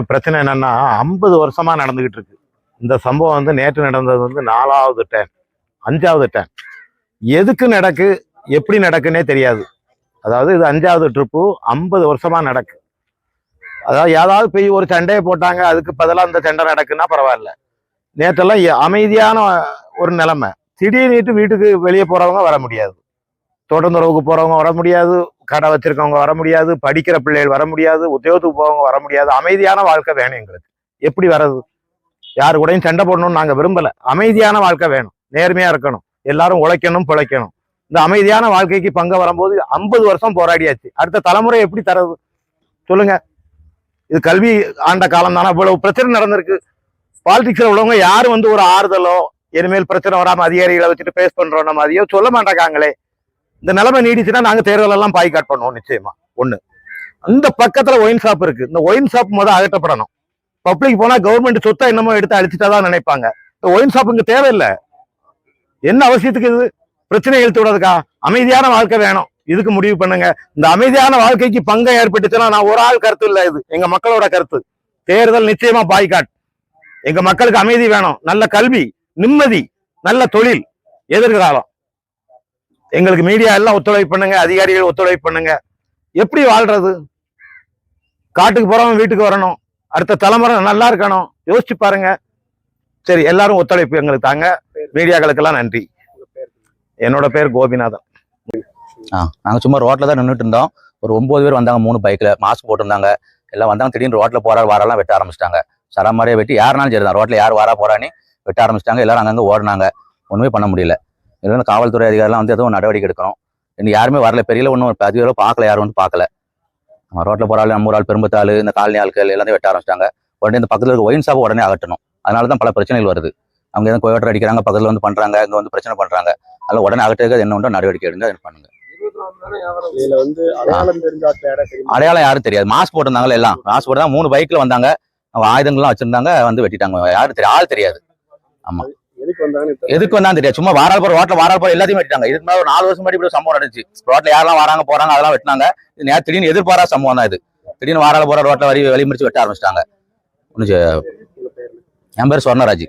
உள்ள பிரச்சனை என்னன்னா 50 வருஷமா நடந்துகிட்டு இருக்கு. இந்த சம்பவம் வந்து நேற்று நடந்தது வந்து 4வது டேன் 5வது டேன். எதுக்கு நடக்கு எப்படி நடக்குன்னே தெரியாது. அதாவது இது 5வது ட்ரிப்பு, 50 வருஷமா நடக்கு. அதாவது ஏதாவது போய் ஒரு சண்டையை போட்டாங்க, அதுக்கு பதிலாக இந்த சண்டை நடக்குன்னா பரவாயில்ல. நேற்றெல்லாம் அமைதியான ஒரு நிலைமை. திடீர்னு வீட்டுக்கு வெளியே போறவங்க வர முடியாது, தோட்டந்துறவுக்கு போறவங்க வர முடியாது, கடை வச்சிருக்கவங்க வர முடியாது, படிக்கிற பிள்ளைகள் வர முடியாது, உத்தியோகத்துக்கு போறவங்க வர முடியாது. அமைதியான வாழ்க்கை வேணும் எங்களுக்கு. எப்படி வர்றது? யாரு கூடயும் சண்டை போடணும்னு நாங்க விரும்பல. அமைதியான வாழ்க்கை வேணும், நேர்மையா இருக்கணும், எல்லாரும் உழைக்கணும் பிழைக்கணும். இந்த அமைதியான வாழ்க்கைக்கு பங்கு வரும்போது 50 வருஷம் போராடியாச்சு. அடுத்த தலைமுறை எப்படி தரது சொல்லுங்க? இது கல்வி ஆண்ட காலம் தானே. இவ்வளவு பிரச்சனை நடந்திருக்கு. பாலிடிக்ஸ்ல உள்ளவங்க யாரும் வந்து ஒரு ஆறுதலோ, இனிமேல் பிரச்சனை வராம அதிகாரிகளை வச்சுட்டு பேஸ் பண்றோம் மாதிரியோ சொல்ல மாட்டாங்களே. இந்த நிலைமை நீடிச்சுன்னா நாங்க தேர்தல் எல்லாம் பாய்காட் பண்ணுவோம் நிச்சயமா. ஒண்ணு, அந்த பக்கத்துல ஒயின் ஷாப் இருக்கு. இந்த ஒயின் ஷாப் முதல் அகற்றப்படணும். பப்ளிக் போனா கவர்மெண்ட் சொத்தை என்னமோ எடுத்து அடிச்சுட்டாதான் நினைப்பாங்க. இந்த ஒயின் ஷாப் இங்க தேவையில்லை. என்ன அவசியத்துக்கு இது பிரச்சனை இழுத்து விடுறதுக்கா? அமைதியான வாழ்க்கை வேணும், இதுக்கு முடிவு பண்ணுங்க. இந்த அமைதியான வாழ்க்கைக்கு பங்கம் ஏற்பட்டுச்சுன்னா, நான் ஒரு ஆள் கருத்து இல்லை, இது எங்க மக்களோட கருத்து. தேர்தல் நிச்சயமா பாய்காட். எங்க மக்களுக்கு அமைதி வேணும், நல்ல கல்வி, நிம்மதி, நல்ல தொழில், எதிர்காலம். எங்களுக்கு மீடியா எல்லாம் ஒத்துழைப்பு பண்ணுங்க, அதிகாரிகள் ஒத்துழைப்பு பண்ணுங்க. எப்படி வாழ்றது? காட்டுக்கு போறவங்க வீட்டுக்கு வரணும், அடுத்த தலைமுறை நல்லா இருக்கணும். யோசிச்சு பாருங்க. சரி, எல்லாரும் ஒத்துழைப்பு எங்களுக்கு தாங்க. மீடியாக்களுக்கெல்லாம் நன்றி. என்னோட பேர் கோபிநாதன். நாங்க சும்மா ரோட்ல தான் நின்றுட்டு இருந்தோம். ஒரு 9 பேர் வந்தாங்க, 3 பைக்ல மாஸ்க் போட்டிருந்தாங்க. எல்லாம் வந்தாங்க. திடீர்னு ரோட்ல வாரெல்லாம் வெட்ட ஆரம்பிச்சிட்டாங்க. சரமாரியா வெட்டி யாருனாலும் சரிதான், ரோட்ல யார் வாரா போறான்னு வெட்ட ஆரம்பிச்சிட்டாங்க. எல்லாரும் அங்கங்க ஓடினாங்க. ஒண்ணுமே பண்ண முடியல. இதெல்லாம் காவல்துறை அதிகாரிலாம் வந்து எதுவும் நடவடிக்கை எடுக்கணும். இன்னும் யாருமே வரல. பெரியல ஒன்றும் அதிகாரம் பார்க்கல, யாரும் வந்து பார்க்கல. ரோட்ல போற ஆள், நம்ம ஆள், பெரும்பத்தாள், இந்த காலனி ஆட்கள் எல்லாத்தையும் வெட்ட ஆரம்பிச்சிட்டாங்க. உடனே இந்த பக்கத்துல இருக்க ஒயின் ஷாப்பை உடனே அகற்றணும். அதனாலதான் பல பிரச்சனைகள் வருது. அவங்க எதுவும் கோயட்டர் அடிக்கிறாங்க, பக்கத்துல வந்து பண்றாங்க, இங்க வந்து பிரச்சனை பண்றாங்க. அதனால உடனே அகற்றுறது என்ன உண்டோ நடவடிக்கை எடுங்க, பண்ணுங்க. அடையாளம் யாரும் தெரியாது. மாஸ்க் போட்டிருந்தாங்க, எல்லாம் மாஸ்க் போட்டு தான் 3 பைக்ல வந்தாங்க. அவங்க ஆயுதங்கள்லாம் வச்சிருந்தாங்க, வந்து வெட்டிட்டாங்க. யாரும் தெரியாது, ஆள் தெரியாது. ஆமா, எதுக்கு வந்தாலும் தெரியாது. சும்மா வாரால் போற ரோட்ல வாரால் போற எல்லாத்தையும் வெட்டிட்டாங்க. இதுக்கு மேலே ஒரு 4 வருஷம் முன்னாடி இப்படி சம்பவம் நடந்துச்சு. ரோட்ல யாரெல்லாம் வராங்க போறாங்க அதெல்லாம் வெட்டினாங்க. இது நேற்று திடீர்னு எதிர்பாரா சம்பவம் தான் இது. திடீர்னு வாரால் போற ரோட்ல வழிமறிச்சு வெட்ட ஆரம்பிச்சிட்டாங்க. என் பேர் சொர்ணராஜ்.